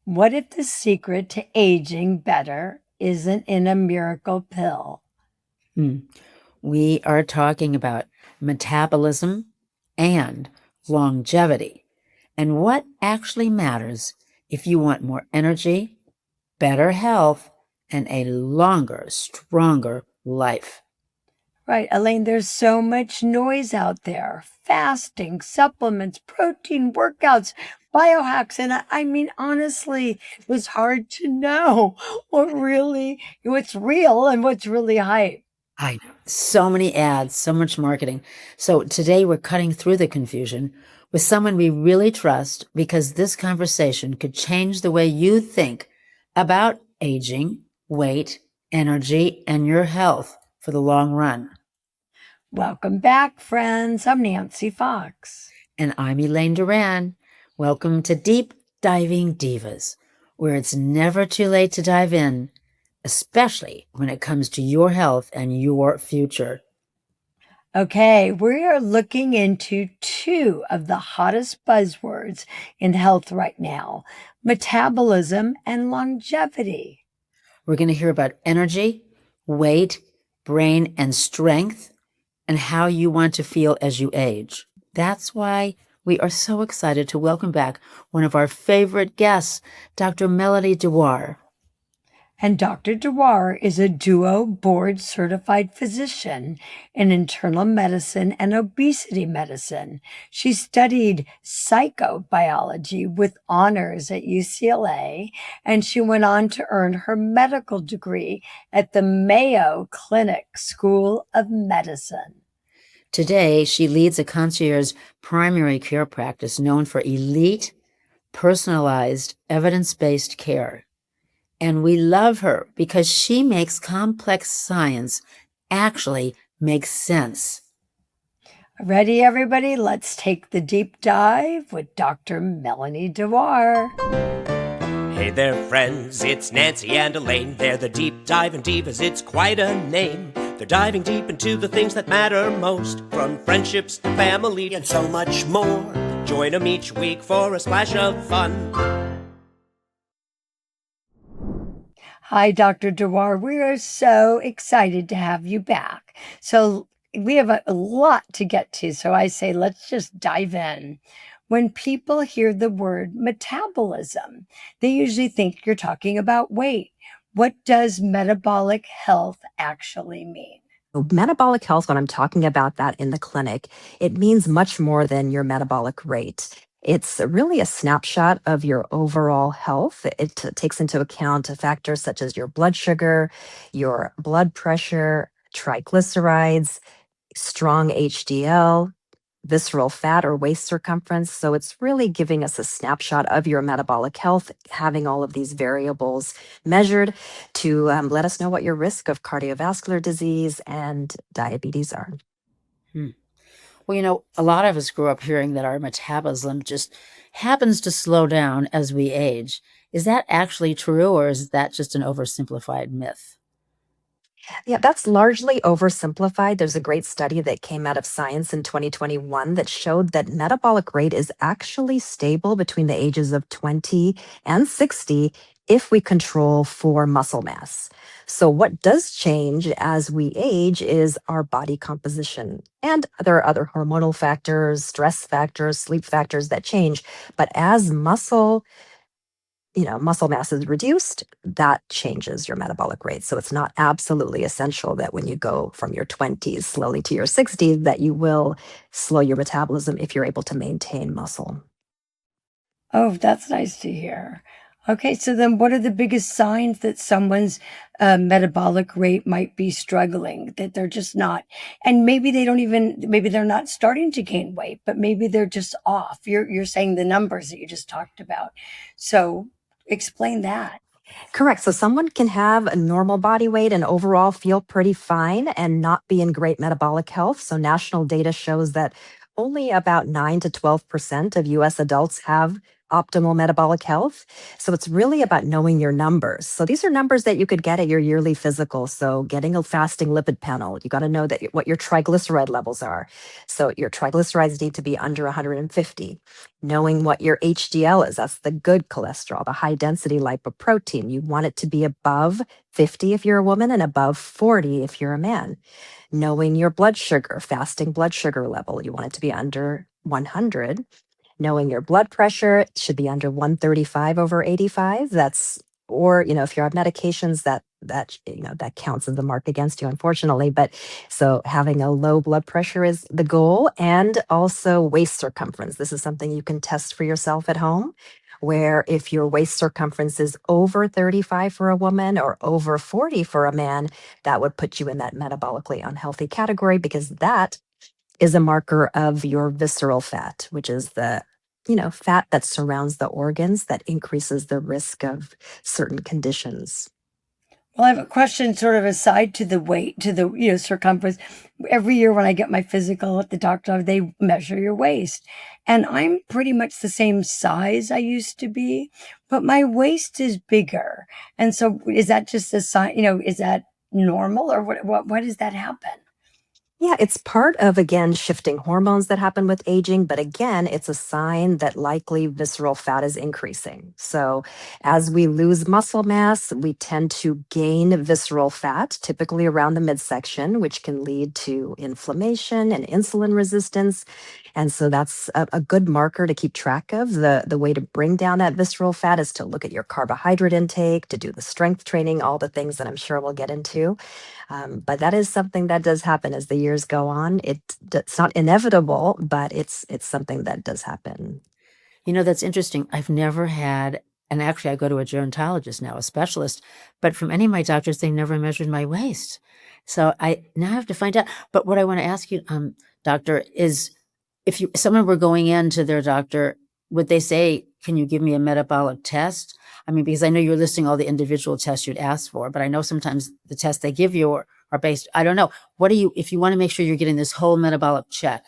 What if the secret to aging better isn't in a miracle pill? Hmm. We are talking about metabolism and longevity and what actually matters if you want more energy, better health, and a longer, stronger life. Right, Elaine, there's so much noise out there. Fasting, supplements, protein workouts, biohacks. And I mean, honestly, it was hard to know what's real and what's really hype. I know. So many ads, so much marketing. So today we're cutting through the confusion with someone we really trust because this conversation could change the way you think about aging, weight, energy, and your health for the long run. Welcome back, friends. I'm Nancy Fox. And I'm Elaine Duran. Welcome to Deep Diving Divas, where it's never too late to dive in, especially when it comes to your health and your future. Okay, we are looking into two of the hottest buzzwords in health right now: metabolism and longevity. We're going to hear about energy, weight, brain, and strength, and how you want to feel as you age. That's why we are so excited to welcome back one of our favorite guests, Dr. Melanie Dewar. And Dr. Dewar is a duo board certified physician in internal medicine and obesity medicine. She studied psychobiology with honors at UCLA, and she went on to earn her medical degree at the Mayo Clinic School of Medicine. Today, she leads a concierge primary care practice known for elite, personalized, evidence based care. And we love her because she makes complex science actually make sense. Ready, everybody? Let's take the deep dive with Dr. Melanie Dewar. Hey there, friends, it's Nancy and Elaine. They're the Deep Diving Divas, it's quite a name. They're diving deep into the things that matter most, from friendships to family and so much more. Join them each week for a splash of fun. Hi, Dr. Dewar. We are so excited to have you back. So, we have a lot to get to. So, I say let's just dive in. When people hear the word metabolism, they usually think you're talking about weight. What does metabolic health actually mean? Metabolic health, when I'm talking about that in the clinic, it means much more than your metabolic rate. It's really a snapshot of your overall health. It takes into account factors such as your blood sugar, your blood pressure, triglycerides, strong HDL, visceral fat or waist circumference. So it's really giving us a snapshot of your metabolic health, having all of these variables measured to let us know what your risk of cardiovascular disease and diabetes are. Hmm. Well, a lot of us grew up hearing that our metabolism just happens to slow down as we age. Is that actually true, or is that just an oversimplified myth? Yeah, that's largely oversimplified. There's a great study that came out of Science in 2021 that showed that metabolic rate is actually stable between the ages of 20 and 60 if we control for muscle mass. So, what does change as we age is our body composition. And there are other hormonal factors, stress factors, sleep factors that change. But as muscle mass is reduced, that changes your metabolic rate. So it's not absolutely essential that when you go from your 20s slowly to your 60s, that you will slow your metabolism if you're able to maintain muscle. Oh, that's nice to hear. Okay, so then what are the biggest signs that someone's metabolic rate might be struggling, that they're just not, and maybe they don't even, maybe they're not starting to gain weight, but maybe they're just off. You're saying the numbers that you just talked about. So explain that. Correct. So someone can have a normal body weight and overall feel pretty fine and not be in great metabolic health. So national data shows that only about 9 to 12% of US adults have optimal metabolic health. So it's really about knowing your numbers. So these are numbers that you could get at your yearly physical. So getting a fasting lipid panel, you got to know that what your triglyceride levels are. So your triglycerides need to be under 150. Knowing what your HDL is, that's the good cholesterol, the high density lipoprotein. You want it to be above 50 if you're a woman and above 40 if you're a man. Knowing your blood sugar, fasting blood sugar level, you want it to be under 100. Knowing your blood pressure, it should be under 135 over 85. That's, or, if you're on medications, that counts as the mark against you, unfortunately. But so having a low blood pressure is the goal, and also waist circumference. This is something you can test for yourself at home, where if your waist circumference is over 35 for a woman or over 40 for a man, that would put you in that metabolically unhealthy category, because that is a marker of your visceral fat, which is the fat that surrounds the organs that increases the risk of certain conditions. Well, I have a question sort of aside to the weight, to the, circumference. Every year when I get my physical at the doctor, they measure your waist. And I'm pretty much the same size I used to be, but my waist is bigger. And so is that just a sign, is that normal, or why does that happen? Yeah, it's part of, again, shifting hormones that happen with aging. But again, it's a sign that likely visceral fat is increasing. So as we lose muscle mass, we tend to gain visceral fat, typically around the midsection, which can lead to inflammation and insulin resistance. And so that's a good marker to keep track of. The way to bring down that visceral fat is to look at your carbohydrate intake, to do the strength training, all the things that I'm sure we'll get into. But that is something that does happen as the years go on. It's not inevitable, but it's something that does happen. That's interesting. I've never had, and actually I go to a gerontologist now, a specialist, but from any of my doctors, they never measured my waist. So I now have to find out. But what I want to ask you, doctor, is if someone were going in to their doctor, would they say, can you give me a metabolic test? I mean, because I know you're listing all the individual tests you'd ask for, but I know sometimes the tests they give you are based, I don't know. If you want to make sure you're getting this whole metabolic check,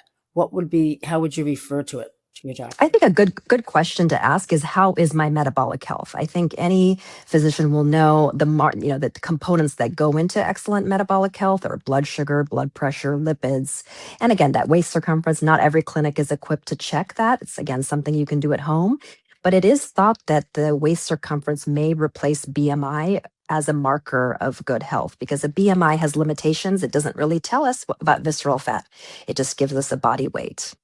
how would you refer to it to your doctor? I think a good question to ask is, how is my metabolic health? I think any physician will know the components that go into excellent metabolic health are blood sugar, blood pressure, lipids, and again, that waist circumference. Not every clinic is equipped to check that. It's again something you can do at home, but it is thought that the waist circumference may replace BMI as a marker of good health, because a BMI has limitations. It doesn't really tell us about visceral fat. It just gives us a body weight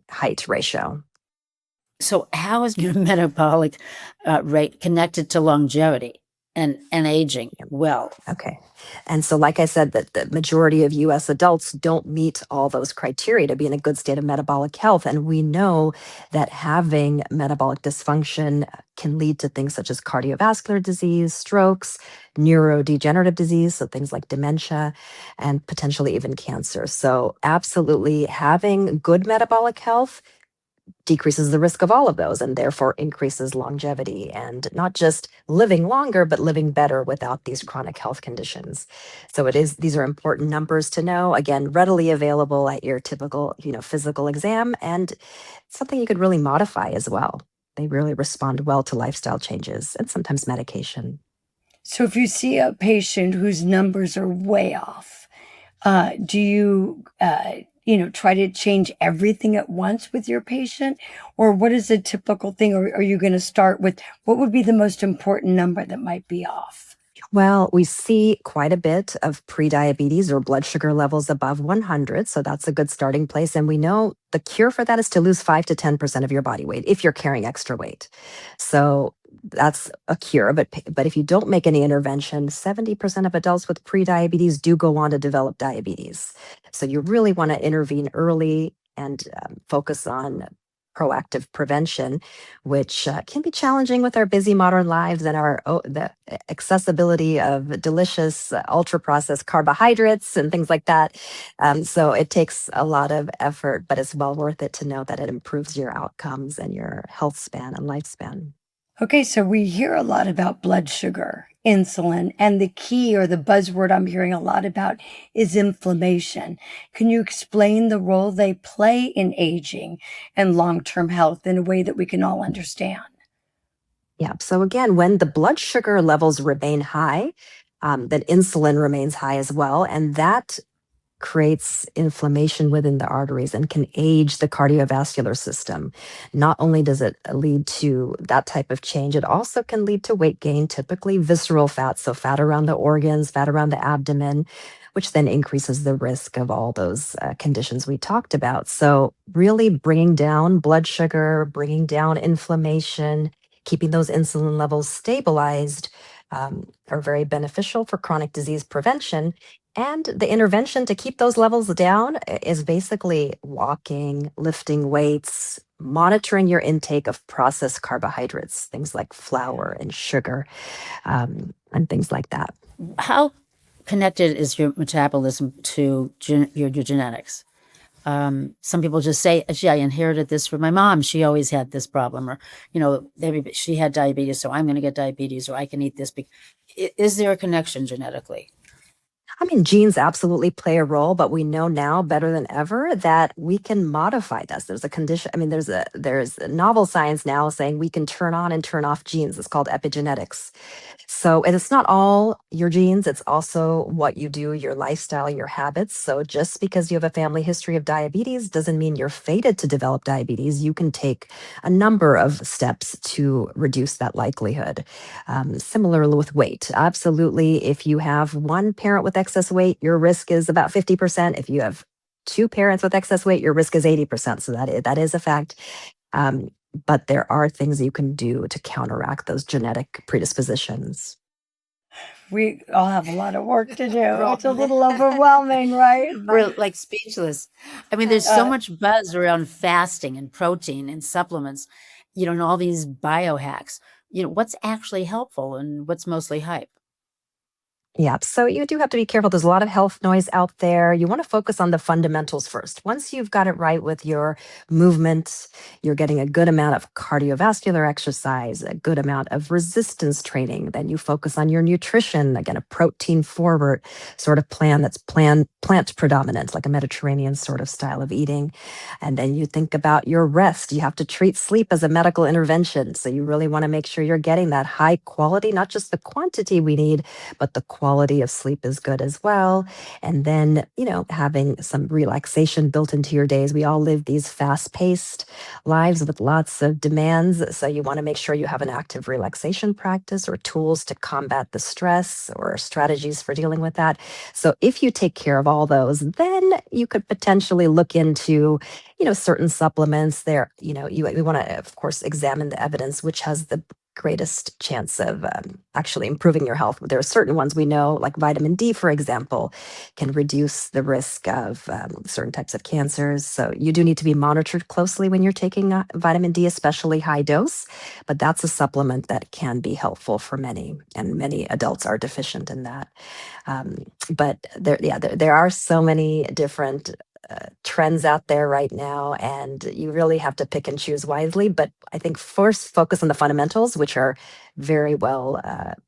height ratio. So how is your metabolic rate connected to longevity and aging well? Okay. And so, like I said, that the majority of US adults don't meet all those criteria to be in a good state of metabolic health. And we know that having metabolic dysfunction can lead to things such as cardiovascular disease, strokes, neurodegenerative disease, so things like dementia, and potentially even cancer. So, absolutely, having good metabolic health decreases the risk of all of those, and therefore increases longevity, and not just living longer, but living better without these chronic health conditions. So these are important numbers to know, again, readily available at your typical, physical exam, and something you could really modify as well. They really respond well to lifestyle changes and sometimes medication. So if you see a patient whose numbers are way off, do you, try to change everything at once with your patient? Or what is a typical thing? Or are you going to start with what would be the most important number that might be off? Well, we see quite a bit of prediabetes or blood sugar levels above 100. So that's a good starting place. And we know the cure for that is to lose 5 to 10% of your body weight if you're carrying extra weight. So that's a cure. But if you don't make any intervention, 70% of adults with prediabetes do go on to develop diabetes. So you really want to intervene early and focus on proactive prevention, which can be challenging with our busy modern lives and the accessibility of delicious ultra processed carbohydrates and things like that. So it takes a lot of effort, but it's well worth it to know that it improves your outcomes and your health span and lifespan. Okay, so we hear a lot about blood sugar, insulin, and the key or the buzzword I'm hearing a lot about is inflammation. Can you explain the role they play in aging and long term health in a way that we can all understand? Yeah. So again, when the blood sugar levels remain high, then insulin remains high as well. And that creates inflammation within the arteries and can age the cardiovascular system. Not only does it lead to that type of change, it also can lead to weight gain, typically visceral fat, so fat around the organs, fat around the abdomen, which then increases the risk of all those conditions we talked about. So, really bringing down blood sugar, bringing down inflammation, keeping those insulin levels stabilized are very beneficial for chronic disease prevention. And the intervention to keep those levels down is basically walking, lifting weights, monitoring your intake of processed carbohydrates, things like flour and sugar, and things like that. How connected is your metabolism to your genetics? Some people just say, gee, I inherited this from my mom. She always had this problem. Or, she had diabetes, so I'm going to get diabetes, or I can eat this. Is there a connection genetically? I mean, genes absolutely play a role, but we know now better than ever that we can modify this. There's a condition. I mean, there's a novel science now saying we can turn on and turn off genes. It's called epigenetics. So, and it's not all your genes, it's also what you do, your lifestyle, your habits. So, just because you have a family history of diabetes doesn't mean you're fated to develop diabetes. You can take a number of steps to reduce that likelihood. Similarly with weight, absolutely. If you have one parent with excess weight, your risk is about 50%. If you have two parents with excess weight, your risk is 80%. So, that is a fact. Um, but there are things you can do to counteract those genetic predispositions. We all have a lot of work to do. We're It's a little overwhelming, right? But we're like speechless. I mean, there's so uh, much buzz around fasting and protein and supplements, and all these biohacks. What's actually helpful and what's mostly hype? Yeah, so you do have to be careful. There's a lot of health noise out there. You want to focus on the fundamentals first. Once you've got it right with your movement, you're getting a good amount of cardiovascular exercise, a good amount of resistance training. Then you focus on your nutrition, again, a protein forward sort of plan that's plant predominant, like a Mediterranean sort of style of eating. And then you think about your rest. You have to treat sleep as a medical intervention. So you really want to make sure you're getting that high quality, not just the quantity we need, but the quality of sleep is good as well. And then, having some relaxation built into your days. We all live these fast paced lives with lots of demands. So you want to make sure you have an active relaxation practice or tools to combat the stress or strategies for dealing with that. So if you take care of all those, then you could potentially look into, certain supplements there. We want to, of course, examine the evidence, which has the greatest chance of actually improving your health. There are certain ones we know, like vitamin D, for example, can reduce the risk of certain types of cancers. So you do need to be monitored closely when you're taking vitamin D, especially high dose. But that's a supplement that can be helpful for many, and many adults are deficient in that. But there are so many different trends out there right now, and you really have to pick and choose wisely. But I think first focus on the fundamentals, which are very well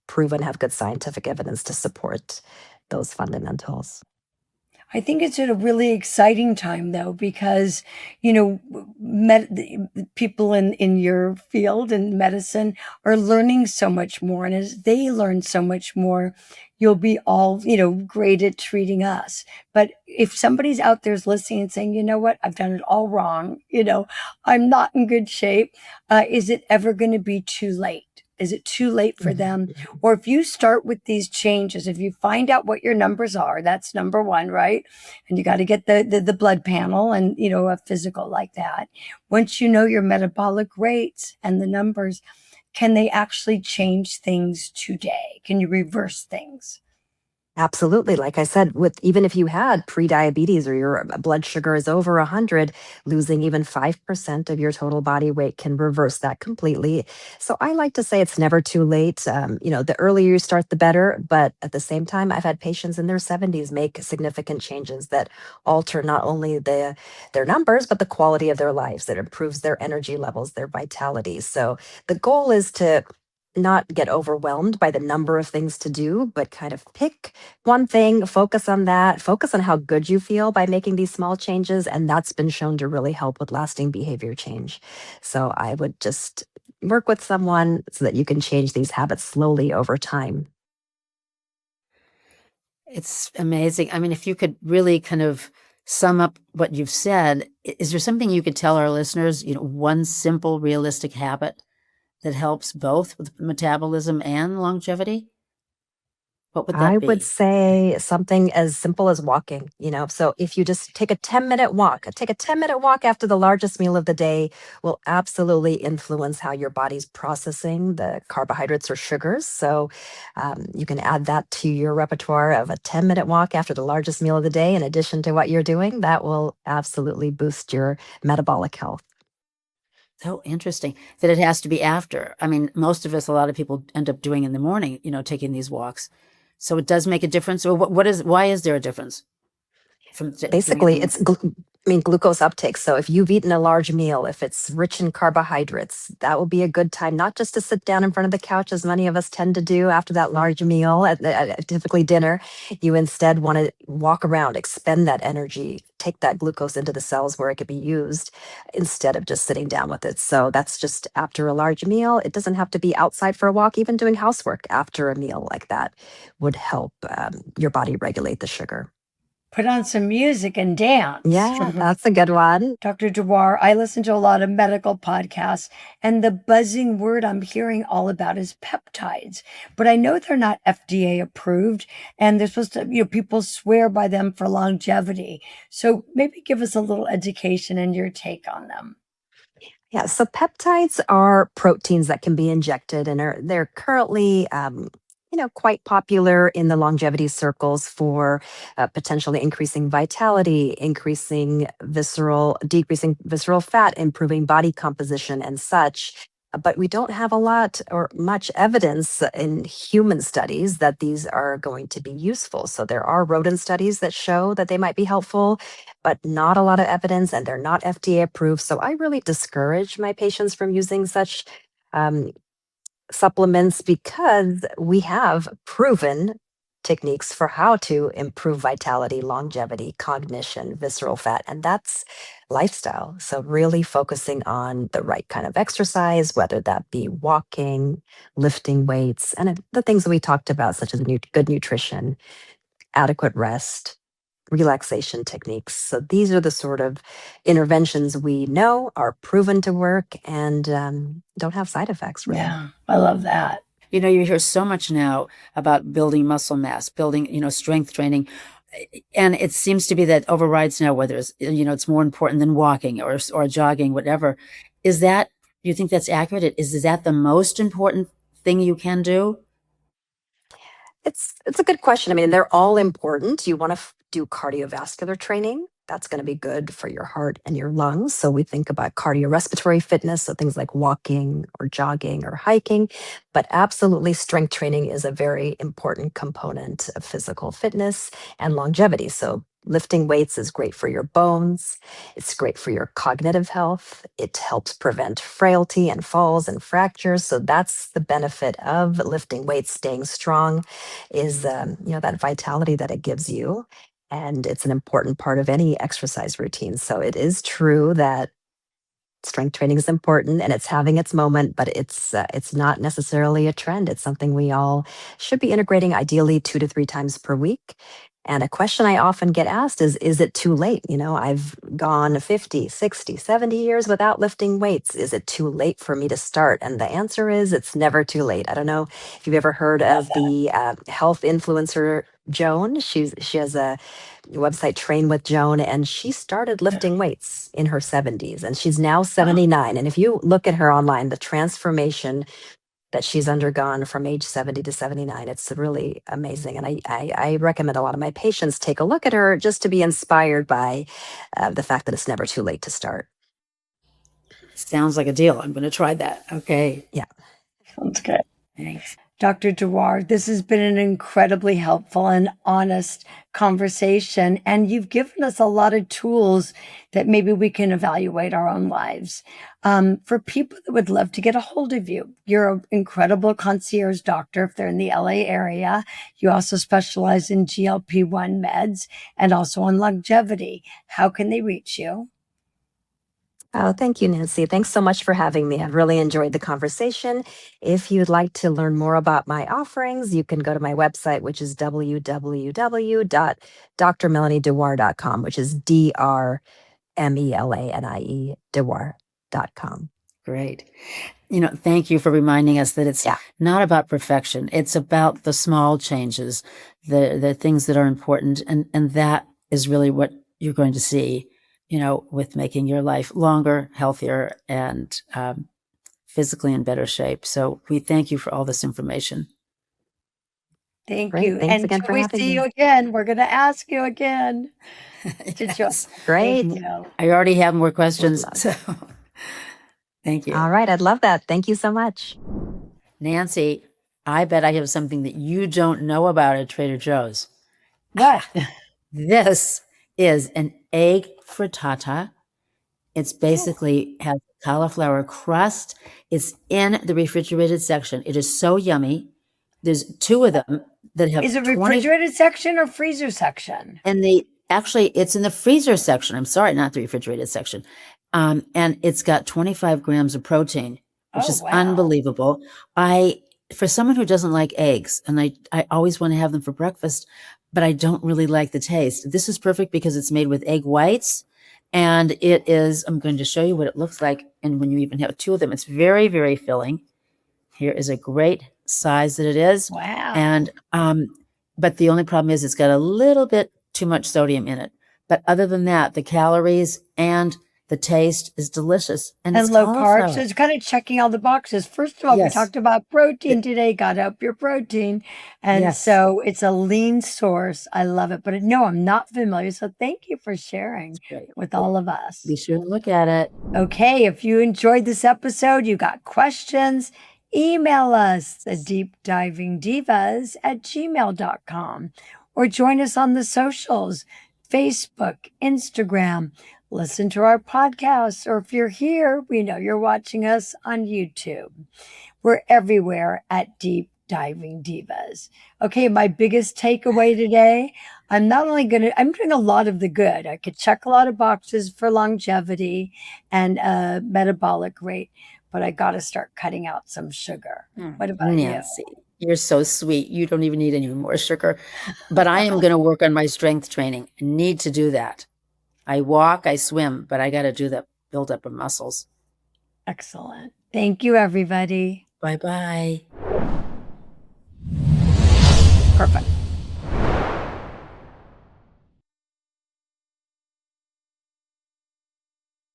proven, have good scientific evidence to support those fundamentals. I think it's at a really exciting time though, because, the people in your field in medicine are learning so much more. And as they learn so much more, you'll be all, great at treating us. But if somebody's out there's listening and saying, you know what, I've done it all wrong, I'm not in good shape, is it ever going to be too late? Is it too late for them? Or if you start with these changes, if you find out what your numbers are, that's number one, right? And you got to get the blood panel and, a physical like that. Once you know your metabolic rates and the numbers, can they actually change things today? Can you reverse things? Absolutely. Like I said, with even if you had pre-diabetes or your blood sugar is over 100, losing even 5% of your total body weight can reverse that completely. So I like to say it's never too late. The earlier you start, the better. But at the same time, I've had patients in their 70s make significant changes that alter not only their numbers, but the quality of their lives, that improves their energy levels, their vitality. So the goal is to not get overwhelmed by the number of things to do, but kind of pick one thing, focus on that, focus on how good you feel by making these small changes. And that's been shown to really help with lasting behavior change. So I would just work with someone so that you can change these habits slowly over time. It's amazing. I mean, if you could really kind of sum up what you've said, is there something you could tell our listeners, one simple, realistic habit that helps both with metabolism and longevity? What would I that would be? say something as simple as walking, So if you just take a 10-minute walk, take a 10-minute walk after the largest meal of the day will absolutely influence how your body's processing the carbohydrates or sugars. So you can add that to your repertoire of a 10-minute walk after the largest meal of the day, in addition to what you're doing. That will absolutely boost your metabolic health. So interesting that it has to be after. I mean, most of us, a lot of people end up doing in the morning, taking these walks. So it does make a difference. Or why is there a difference from doing it in Basically, the it's glucose uptake. So if you've eaten a large meal, if it's rich in carbohydrates, that will be a good time not just to sit down in front of the couch, as many of us tend to do after that large meal, at typically dinner. You instead want to walk around, expend that energy, take that glucose into the cells where it could be used, instead of just sitting down with it. So that's just after a large meal. It doesn't have to be outside for a walk. Even doing housework after a meal like that would help your body regulate the sugar. Put on some music and dance. Yeah, that's a good one. Dr. Dewar, I listen to a lot of medical podcasts, and the buzzing word I'm hearing all about is peptides. But I know they're not FDA approved, and they're supposed to, people swear by them for longevity. So maybe give us a little education and your take on them. Yeah, so peptides are proteins that can be injected, and they're currently quite popular in the longevity circles for potentially increasing vitality, decreasing visceral fat, improving body composition, and such. But we don't have a lot or much evidence in human studies that these are going to be useful. So there are rodent studies that show that they might be helpful, but not a lot of evidence, and they're not FDA approved. So I really discourage my patients from using such um, supplements, because we have proven techniques for how to improve vitality, longevity, cognition, visceral fat, and that's lifestyle. So really focusing on the right kind of exercise, whether that be walking, lifting weights, and the things that we talked about, such as good nutrition, adequate rest, relaxation techniques. So these are the sort of interventions we know are proven to work and don't have side effects, really. Yeah, I love that. You hear so much now about building muscle mass, building, strength training. And it seems to be that overrides now whether it's more important than walking or jogging, whatever. Do you think that's accurate? Is that the most important thing you can do? It's a good question. I mean, they're all important. You want to do cardiovascular training. That's going to be good for your heart and your lungs. So we think about cardiorespiratory fitness, so things like walking or jogging or hiking. But absolutely, strength training is a very important component of physical fitness and longevity. So lifting weights is great for your bones. It's great for your cognitive health. It helps prevent frailty and falls and fractures. So that's the benefit of lifting weights, staying strong, is that vitality that it gives you, and it's an important part of any exercise routine. So it is true that strength training is important and it's having its moment, but it's not necessarily a trend. It's something we all should be integrating, ideally 2 to 3 times per week. And a question I often get asked is it too late? I've gone 50, 60, 70 years without lifting weights. Is it too late for me to start? And the answer is it's never too late. I don't know if you've ever heard of the health influencer Joan. She has a website, Train with Joan, and she started lifting weights in her 70s, and she's now 79. And if you look at her online, the transformation that she's undergone from age 70 to 79. It's really amazing. And I recommend a lot of my patients take a look at her just to be inspired by the fact that it's never too late to start. Sounds like a deal. I'm going to try that. Okay. Yeah. Sounds good. Thanks. Dr. Dewar, this has been an incredibly helpful and honest conversation, and you've given us a lot of tools that maybe we can evaluate our own lives. For people that would love to get a hold of you, you're an incredible concierge doctor if they're in the LA area. You also specialize in GLP-1 meds and also on longevity. How can they reach you? Oh, thank you, Nancy. Thanks so much for having me. I've really enjoyed the conversation. If you'd like to learn more about my offerings, you can go to my website, which is www.drmelaniedewar.com, which is DRMELANIE Dewar.com. Great. Thank you for reminding us that it's not about perfection. It's about the small changes, the things that are important. And that is really what you're going to see, with making your life longer, healthier, and physically in better shape. So we thank you for all this information. Thank Great. you. Thanks And again till for we having see me. you again, we're going to ask you again to join. Yes. Great. Thank you. I already have more questions. So thank you. All right. I'd love that. Thank you so much. Nancy, I bet I have something that you don't know about at Trader Joe's. What? This is an egg frittata. It's basically has cauliflower crust. It's in the refrigerated section. It is so yummy. There's two of them that have Is it 20, refrigerated section or freezer section? and it's in the freezer section. I'm sorry, not the refrigerated section. And it's got 25 grams of protein, which is wow. unbelievable. For someone who doesn't like eggs, and I always want to have them for breakfast, but I don't really like the taste. This is perfect because it's made with egg whites. And it is, I'm going to show you what it looks like. And when you even have two of them, it's very, very filling. Here is a great size that it is. Wow. And, but the only problem is it's got a little bit too much sodium in it. But other than that, the calories and the taste is delicious. And it's low cauliflower. carbs. So it's kind of checking all the boxes. First of all, Yes. we talked about protein today, got up your protein. And Yes. so it's a lean source. I love it. But no, I'm not familiar. So thank you for sharing Great. with all of us. Be sure to look at it. Okay, if you enjoyed this episode, you got questions, email us at deepdivingdivas@gmail.com or join us on the socials, Facebook, Instagram. Listen to our podcasts, or if you're here, we know you're watching us on YouTube. We're everywhere at Deep Diving Divas. Okay, my biggest takeaway today, I'm doing a lot of the good. I could check a lot of boxes for longevity and metabolic rate, but I got to start cutting out some sugar. What about Nancy, you're so sweet. You don't even need any more sugar. But I am going to work on my strength training. I need to do that. I walk, I swim, but I got to do that build up of muscles. Excellent. Thank you, everybody. Bye-bye. Perfect.